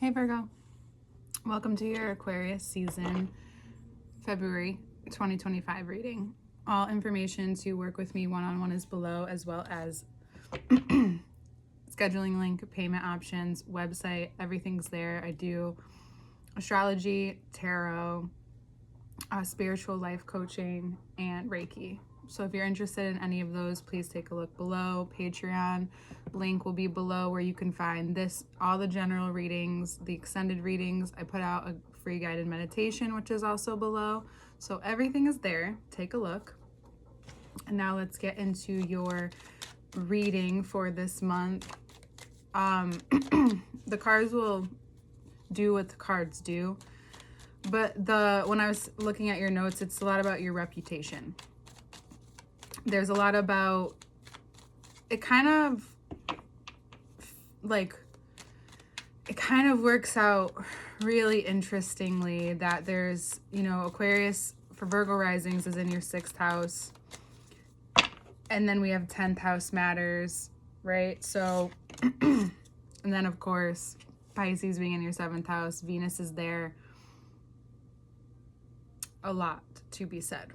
Hey Virgo, welcome to your Aquarius season, February 2025 reading. All information to work with me one-on-one is below, as well as scheduling link, payment options, website, everything's there. I do astrology, tarot, spiritual life coaching, and Reiki. So if you're interested in any of those, please take a look below. Patreon link will be below where you can find all the general readings, the extended readings. I put out a free guided meditation, which is also below. So everything is there. Take a look. And now let's get into your reading for this month. The cards will do what the cards do. But when I was looking at your notes, it's a lot about your reputation. There's a lot about, it kind of works out really interestingly that there's, Aquarius for Virgo risings is in your 6th house. And then we have 10th house matters, right? So, and then of course, Pisces being in your 7th house, Venus is there. A lot to be said,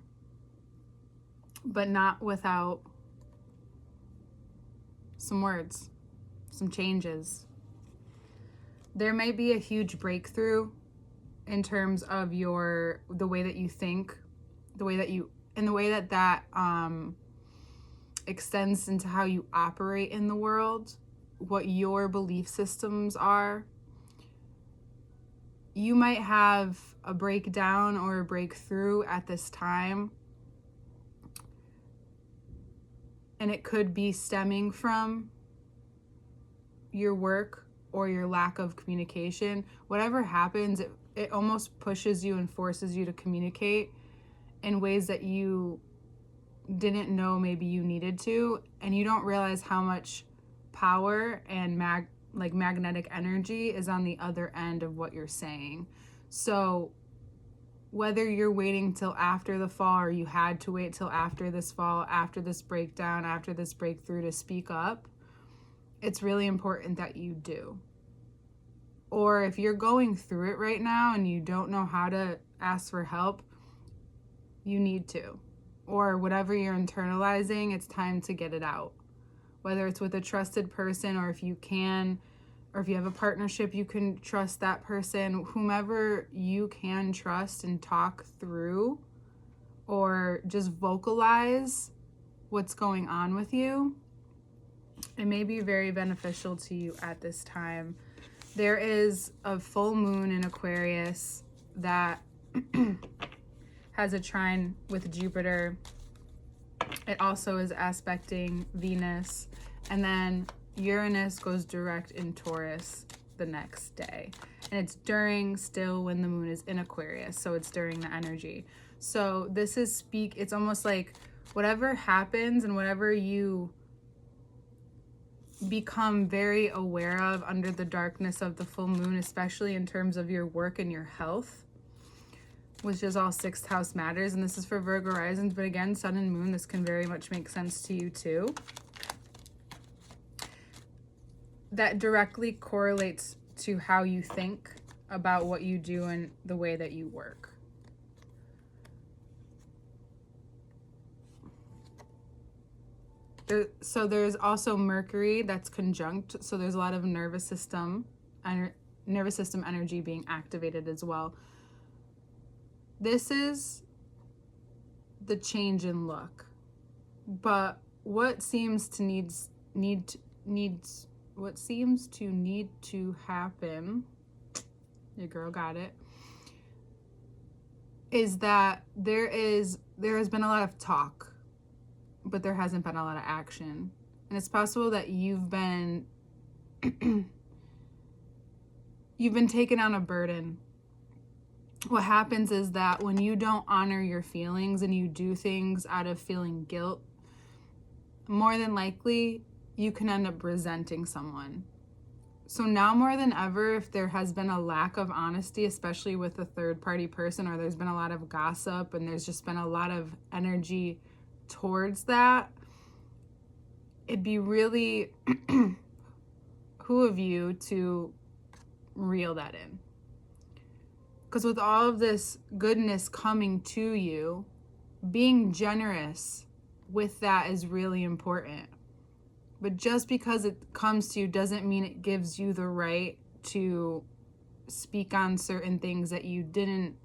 but not without some words, some changes. There may be a huge breakthrough in terms of the way that you think, the way that extends into how you operate in the world, what your belief systems are. You might have a breakdown or a breakthrough at this time, and it could be stemming from your work or your lack of communication. Whatever happens, it almost pushes you and forces you to communicate in ways that you didn't know maybe you needed to, and you don't realize how much power and magnetic energy is on the other end of what you're saying. So whether you're waiting till after the fall, or you had to wait till after this fall, after this breakdown, after this breakthrough to speak up, it's really important that you do. Or if you're going through it right now and you don't know how to ask for help, you need to. Or whatever you're internalizing, it's time to get it out. Whether it's with a trusted person, or if you have a partnership, you can trust that person, whomever you can trust and talk through, or just vocalize what's going on with you. It may be very beneficial to you at this time. There is a full moon in Aquarius that has a trine with Jupiter. It also is aspecting Venus, and then Uranus goes direct in Taurus the next day, and it's still when the moon is in Aquarius, so it's during the energy. So this is it's almost like whatever happens and whatever you become very aware of under the darkness of the full moon, especially in terms of your work and your health, which is all 6th house matters, and this is for Virgo risings, but again, sun and moon, this can very much make sense to you too. That directly correlates to how you think about what you do and the way that you work. So there's also Mercury that's conjunct, so there's a lot of nervous system energy being activated as well. This is the change in look, but what seems to need to happen, your girl got it, is that there has been a lot of talk, but there hasn't been a lot of action. And it's possible that you've been taken on a burden. What happens is that when you don't honor your feelings and you do things out of feeling guilt, more than likely you can end up resenting someone. So now more than ever, if there has been a lack of honesty, especially with a third party person, or there's been a lot of gossip and there's just been a lot of energy towards that, it'd be really who of you to reel that in. Because with all of this goodness coming to you, being generous with that is really important. But just because it comes to you doesn't mean it gives you the right to speak on certain things that you didn't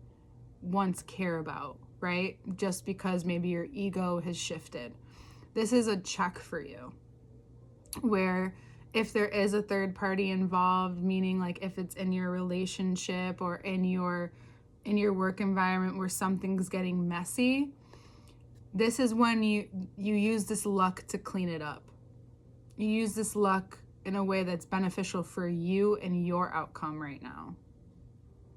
once care about, right? Just because maybe your ego has shifted. This is a check for you, where if there is a third party involved, meaning like if it's in your relationship or in your work environment where something's getting messy, this is when you use this luck to clean it up. You use this luck in a way that's beneficial for you and your outcome right now.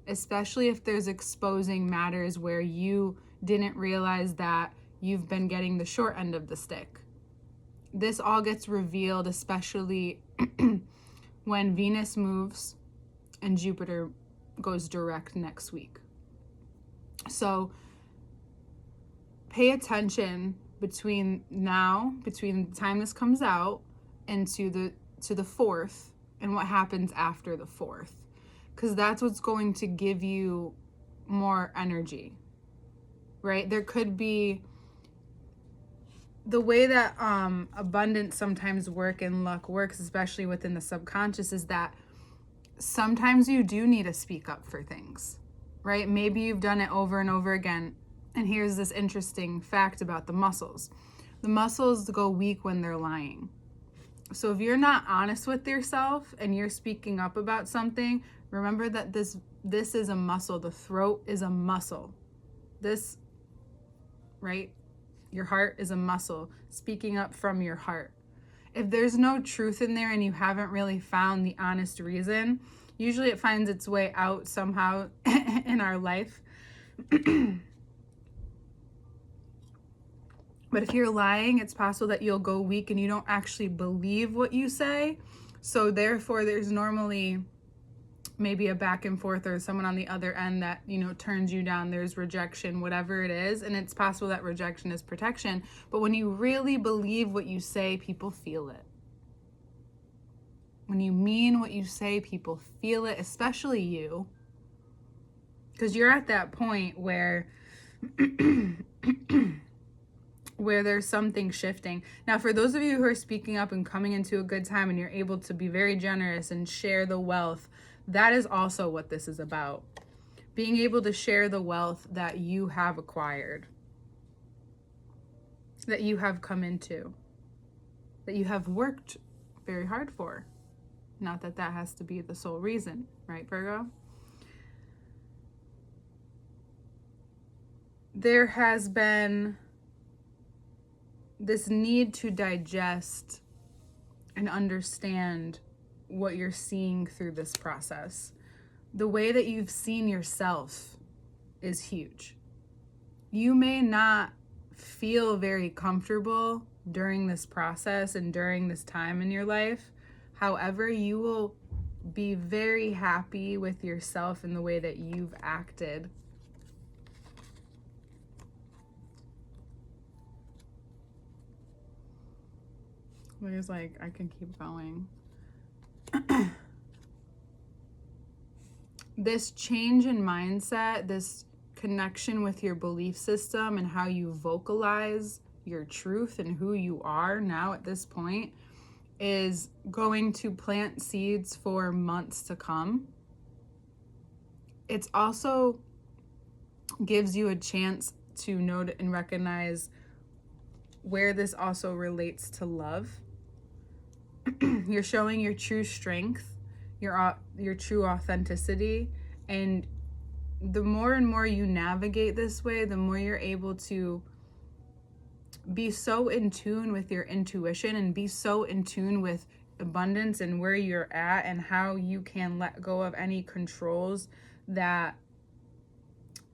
Especially if there's exposing matters where you didn't realize that you've been getting the short end of the stick. This all gets revealed, especially when Venus moves and Jupiter goes direct next week. So pay attention between the time this comes out and to the 4th, and what happens after the 4th. Because that's what's going to give you more energy, right? There could be the way that abundance sometimes work and luck works, especially within the subconscious, is that sometimes you do need to speak up for things, right? Maybe you've done it over and over again. And here's this interesting fact about the muscles. The muscles go weak when they're lying. So if you're not honest with yourself and you're speaking up about something, remember that this is a muscle. The throat is a muscle. This, right? Your heart is a muscle. Speaking up from your heart. If there's no truth in there and you haven't really found the honest reason, usually it finds its way out somehow in our life. But if you're lying, it's possible that you'll go weak and you don't actually believe what you say. So therefore, there's normally maybe a back and forth or someone on the other end that, turns you down. There's rejection, whatever it is. And it's possible that rejection is protection. But when you really believe what you say, people feel it. When you mean what you say, people feel it, especially you. Because you're at that point where where there's something shifting. Now, for those of you who are speaking up and coming into a good time and you're able to be very generous and share the wealth, that is also what this is about. Being able to share the wealth that you have acquired, that you have come into, that you have worked very hard for. Not that that has to be the sole reason, right, Virgo? There has been this need to digest and understand what you're seeing through this process. The way that you've seen yourself is huge. You may not feel very comfortable during this process and during this time in your life. However, you will be very happy with yourself and the way that you've acted. There's I can keep going. This change in mindset, this connection with your belief system and how you vocalize your truth and who you are now at this point is going to plant seeds for months to come. It's also gives you a chance to note and recognize where this also relates to love. You're showing your true strength, your true authenticity, and the more and more you navigate this way, the more you're able to be so in tune with your intuition and be so in tune with abundance and where you're at and how you can let go of any controls that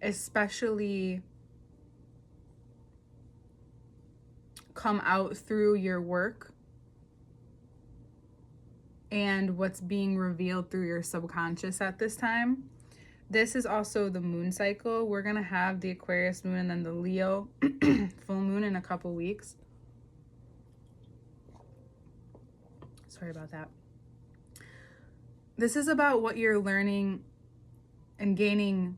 especially come out through your work and what's being revealed through your subconscious at this time. This is also the moon cycle. We're going to have the Aquarius moon and then the Leo full moon in a couple weeks. Sorry about that. this is about what you're learning and gaining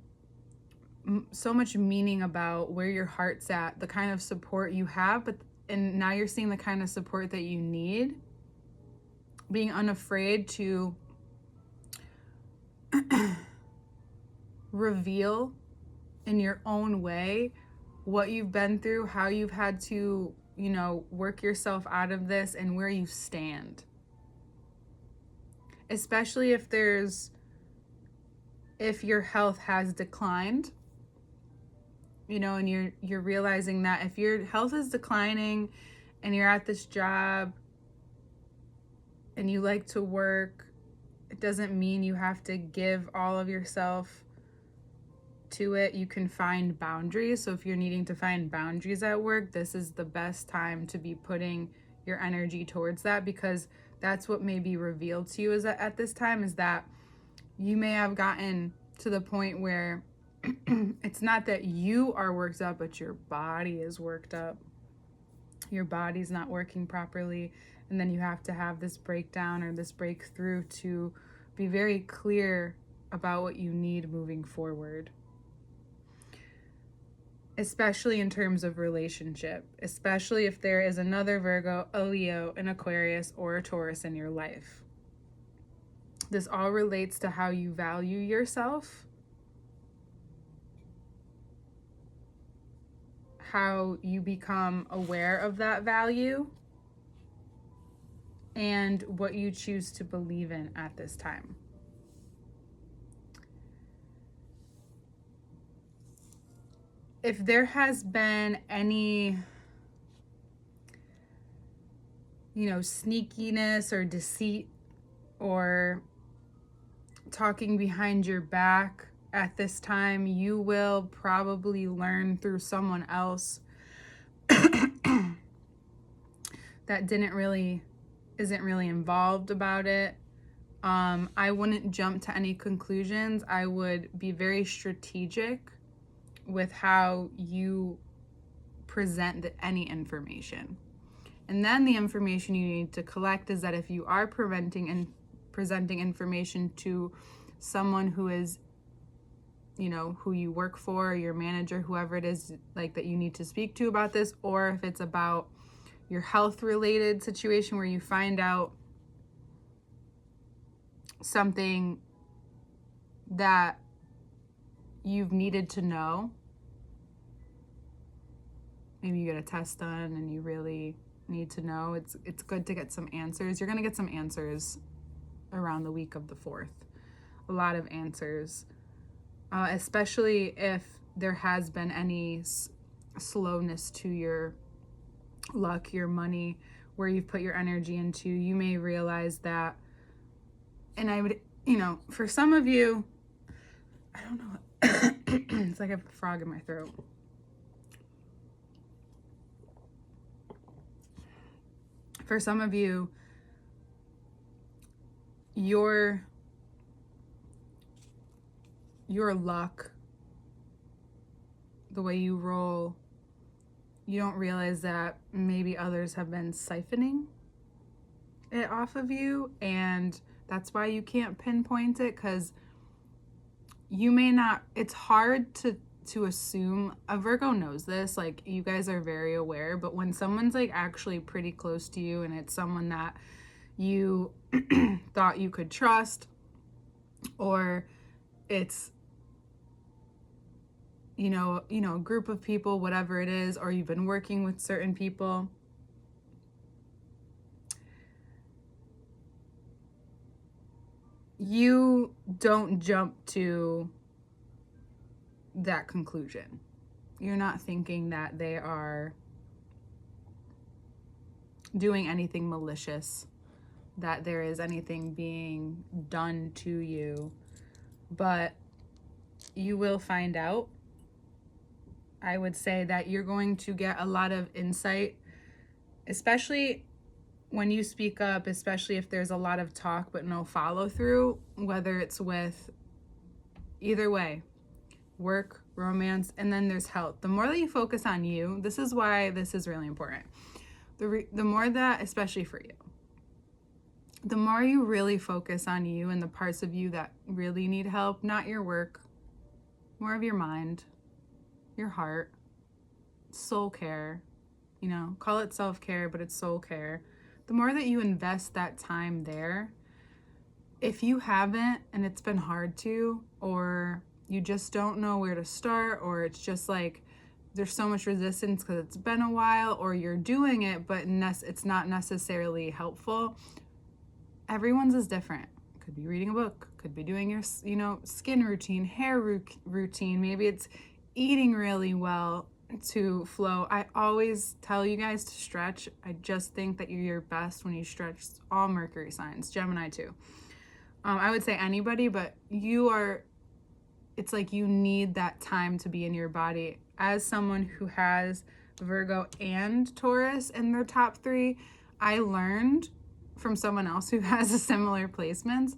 so much meaning about, where your heart's at, the kind of support you have, and now you're seeing the kind of support that you need. Being unafraid to reveal in your own way what you've been through, how you've had to, work yourself out of this, and where you stand. Especially if your health has declined, and you're realizing that if your health is declining and you're at this job and you like to work, it doesn't mean you have to give all of yourself to it. You can find boundaries. So if you're needing to find boundaries at work, this is the best time to be putting your energy towards that, because that's what may be revealed to you at this time, is that you may have gotten to the point where it's not that you are worked up, but your body is worked up. Your body's not working properly. And then you have to have this breakdown or this breakthrough to be very clear about what you need moving forward. Especially in terms of relationship, especially if there is another Virgo, a Leo, an Aquarius, or a Taurus in your life. This all relates to how you value yourself, how you become aware of that value, and what you choose to believe in at this time. If there has been any, sneakiness or deceit or talking behind your back at this time, you will probably learn through someone else that isn't really involved about it. I wouldn't jump to any conclusions. I would be very strategic with how you present any information. And then the information you need to collect is that if you are presenting information to someone who is, who you work for, your manager, whoever it is, like, that you need to speak to about this, or if it's about your health related situation where you find out something that you've needed to know. Maybe you get a test done and you really need to know. It's good to get some answers. You're going to get some answers around the week of the 4th. A lot of answers, especially if there has been any slowness to your luck, your money, where you've put your energy into. You may realize that, and I would, for some of you, I don't know, it's like a frog in my throat. For some of you, your luck, the way you roll, you don't realize that maybe others have been siphoning it off of you, and that's why you can't pinpoint it, because you may not, it's hard to assume. A Virgo knows this, like, you guys are very aware, but when someone's like actually pretty close to you and it's someone that you thought you could trust, or it's a group of people, whatever it is, or you've been working with certain people, you don't jump to that conclusion. You're not thinking that they are doing anything malicious, that there is anything being done to you, but you will find out. I would say that you're going to get a lot of insight, especially when you speak up, especially if there's a lot of talk but no follow through, whether it's with, either way, work, romance, and then there's health. The more that you focus on you, this is why this is really important. The more that, especially for you, the more you really focus on you and the parts of you that really need help, not your work, more of your mind, your heart, soul care, call it self-care, but it's soul care. The more that you invest that time there, if you haven't and it's been hard to, or you just don't know where to start, or it's just like there's so much resistance because it's been a while, or you're doing it but it's not necessarily helpful. Everyone's is different. Could be reading a book, could be doing your skin routine, hair routine, maybe it's eating really well to flow. I always tell you guys to stretch. I just think that you're your best when you stretch. All Mercury signs, Gemini too. I would say anybody, but it's like you need that time to be in your body. As someone who has Virgo and Taurus in their top 3, I learned from someone else who has a similar placements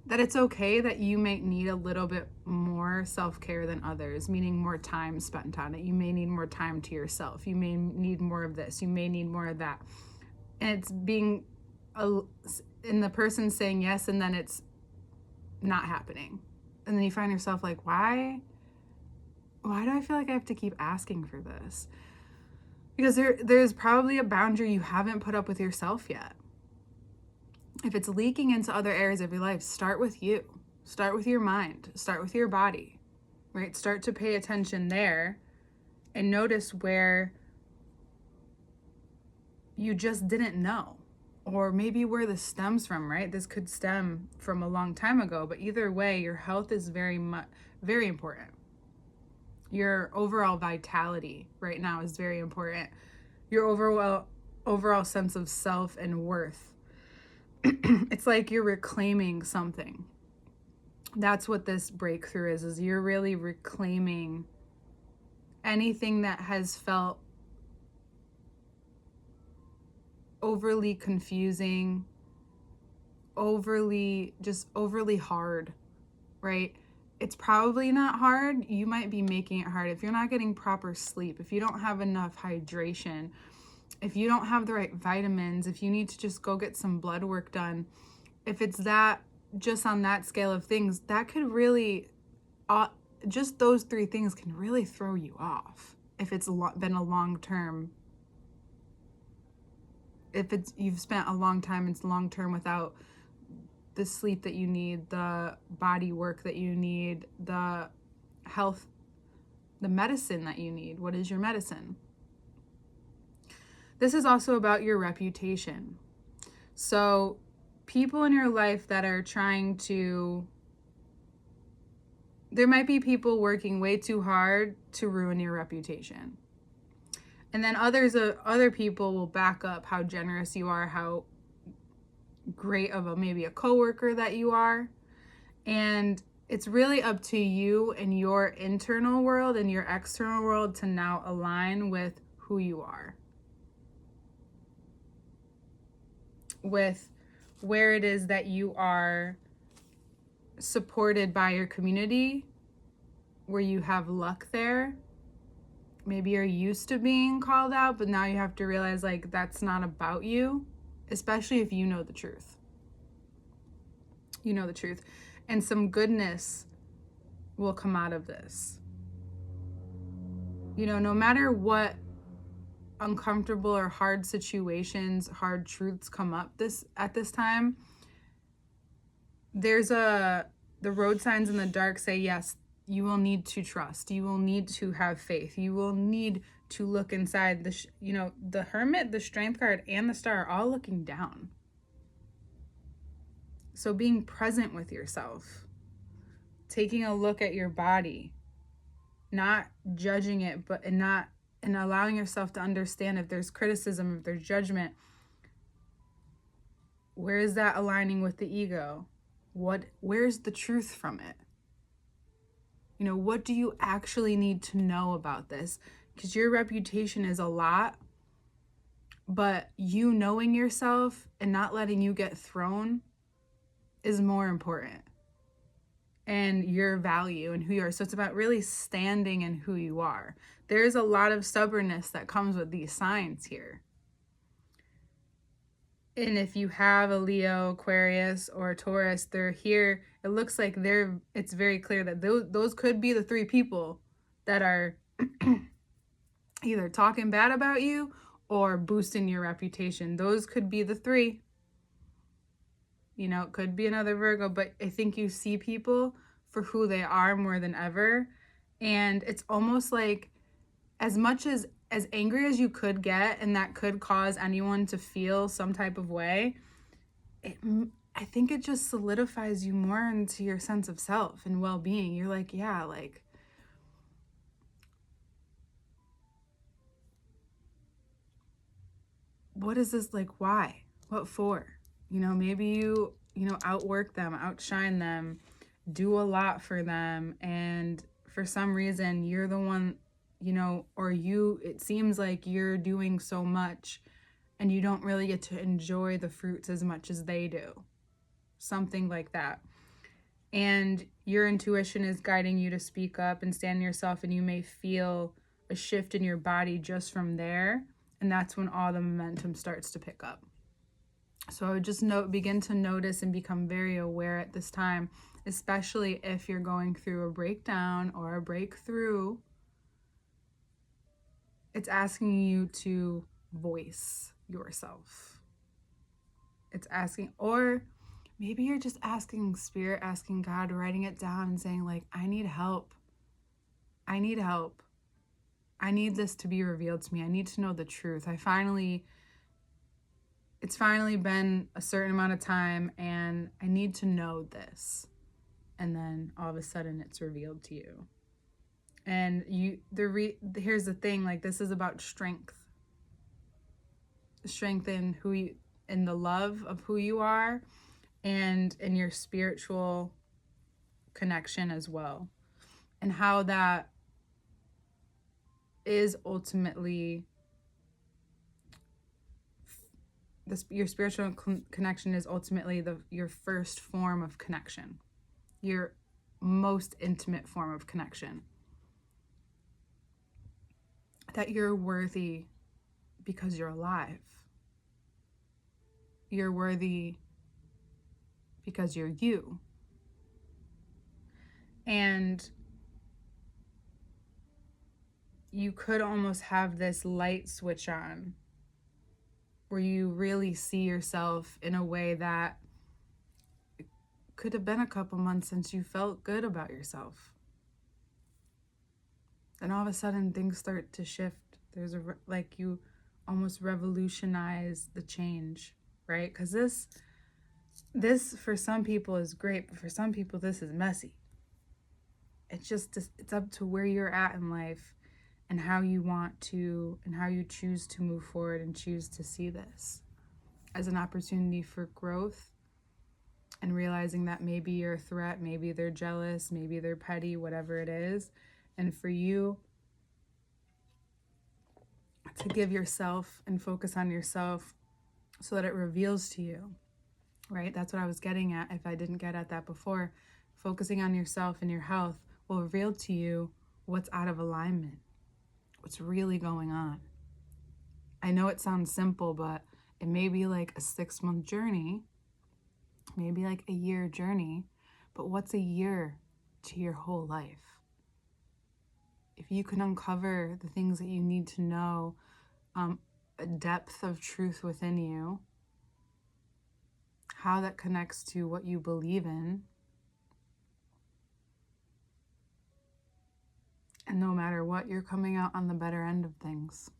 that it's okay that you may need a little bit more self-care than others, meaning more time spent on it. You may need more time to yourself. You may need more of this. You may need more of that. And it's being in the person saying yes, and then it's not happening. And then you find yourself like, why do I feel like I have to keep asking for this? Because there's probably a boundary you haven't put up with yourself yet. If it's leaking into other areas of your life, start with you. Start with your mind. Start with your body, right? Start to pay attention there and notice where you just didn't know. Or maybe where this stems from, right? This could stem from a long time ago, but either way, your health is very important. Your overall vitality right now is very important. Your overall sense of self and worth. It's like you're reclaiming something. That's what this breakthrough is you're really reclaiming anything that has felt overly confusing, overly hard, right? It's probably not hard. You might be making it hard. If you're not getting proper sleep, if you don't have enough hydration, if you don't have the right vitamins, if you need to just go get some blood work done, if it's that, just on that scale of things, that could really, just those 3 things can really throw you off if it's been a long-term. If you've spent a long time, it's long-term without the sleep that you need, the body work that you need, the health, the medicine that you need. What is your medicine? This is also about your reputation. So people in your life that are there might be people working way too hard to ruin your reputation. And then other people will back up how generous you are, how great of maybe a coworker that you are. And it's really up to you and your internal world and your external world to now align with who you are, with where it is that you are supported by your community, where you have luck there. Maybe you're used to being called out, but now you have to realize like that's not about you, especially if you know the truth. You know the truth. And some goodness will come out of this. No matter what uncomfortable or hard situations, hard truths come up at this time, there's the road signs in the dark say, yes, you will need to trust. You will need to have faith. You will need to look inside. The Hermit, the Strength card, and the Star are all looking down. So being present with yourself, taking a look at your body, not judging it, and allowing yourself to understand if there's criticism, if there's judgment, where is that aligning with the ego? Where's the truth from it? What do you actually need to know about this? Because your reputation is a lot, but you knowing yourself and not letting you get thrown is more important. And your value and who you are. So it's about really standing in who you are. There's a lot of stubbornness that comes with these signs here. And if you have a Leo, Aquarius, or a Taurus, they're here. It looks like it's very clear that those could be the three people that are either talking bad about you or boosting your reputation. Those could be the three. You know, it could be another Virgo, but I think you see people for who they are more than ever. And it's almost like as much as angry as you could get, and that could cause anyone to feel some type of way, I think it just solidifies you more into your sense of self and well-being. You're like, yeah, like, what is this, like, why? What for? You know, maybe you outwork them, outshine them, do a lot for them, and for some reason you're the one, or it seems like you're doing so much and you don't really get to enjoy the fruits as much as they do. Something like that. And your intuition is guiding you to speak up and stand yourself, and you may feel a shift in your body just from there, and that's when all the momentum starts to pick up. So I would just begin to notice and become very aware at this time, especially if you're going through a breakdown or a breakthrough. It's asking you to voice yourself. It's asking, or maybe you're just asking Spirit, asking God, writing it down and saying, like, I need help. I need help. I need this to be revealed to me. I need to know the truth. It's finally been a certain amount of time and I need to know this. And then all of a sudden it's revealed to you. And here's the thing, like, this is about strength. Strength in in the love of who you are, and in your spiritual connection as well. And how that is ultimately, your spiritual connection is ultimately your first form of connection, your most intimate form of connection. That you're worthy because you're alive. You're worthy because you're you. And you could almost have this light switch on where you really see yourself in a way that could have been a couple months since you felt good about yourself. Then all of a sudden things start to shift. There's like you almost revolutionize the change, right? Because this for some people is great, but for some people this is messy. It's up to where you're at in life and how you want to and how you choose to move forward and choose to see this as an opportunity for growth, and realizing that maybe you're a threat, maybe they're jealous, maybe they're petty, whatever it is. And for you to give yourself and focus on yourself so that it reveals to you, right? That's what I was getting at if I didn't get at that before. Focusing on yourself and your health will reveal to you what's out of alignment, what's really going on. I know it sounds simple, but it may be like a 6-month journey, maybe like a year journey, but what's a year to your whole life? If you can uncover the things that you need to know, a depth of truth within you, how that connects to what you believe in, and no matter what, you're coming out on the better end of things.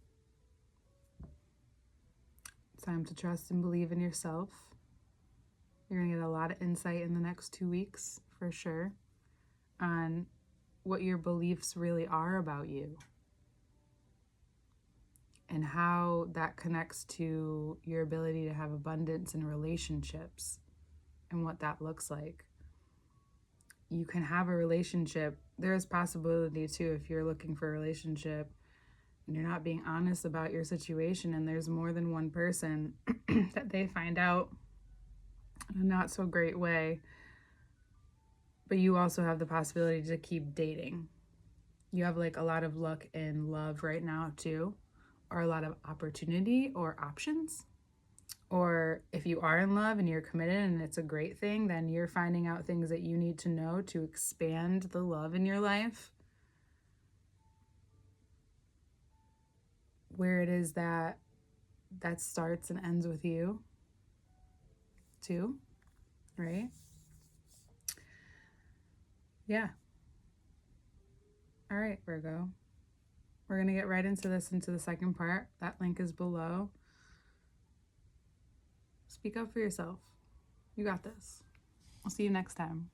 It's time to trust and believe in yourself. You're going to get a lot of insight in the next 2 weeks, for sure, on what your beliefs really are about you and how that connects to your ability to have abundance in relationships and what that looks like. You can have a relationship. There is possibility too, if you're looking for a relationship and you're not being honest about your situation, and there's more than one person that they find out in a not so great way, but you also have the possibility to keep dating. You have like a lot of luck in love right now too, or a lot of opportunity or options. Or if you are in love and you're committed and it's a great thing, then you're finding out things that you need to know to expand the love in your life. Where it is that starts and ends with you, too, right? Yeah. All right, Virgo. We're going to get right into the second part. That link is below. Speak up for yourself. You got this. I'll see you next time.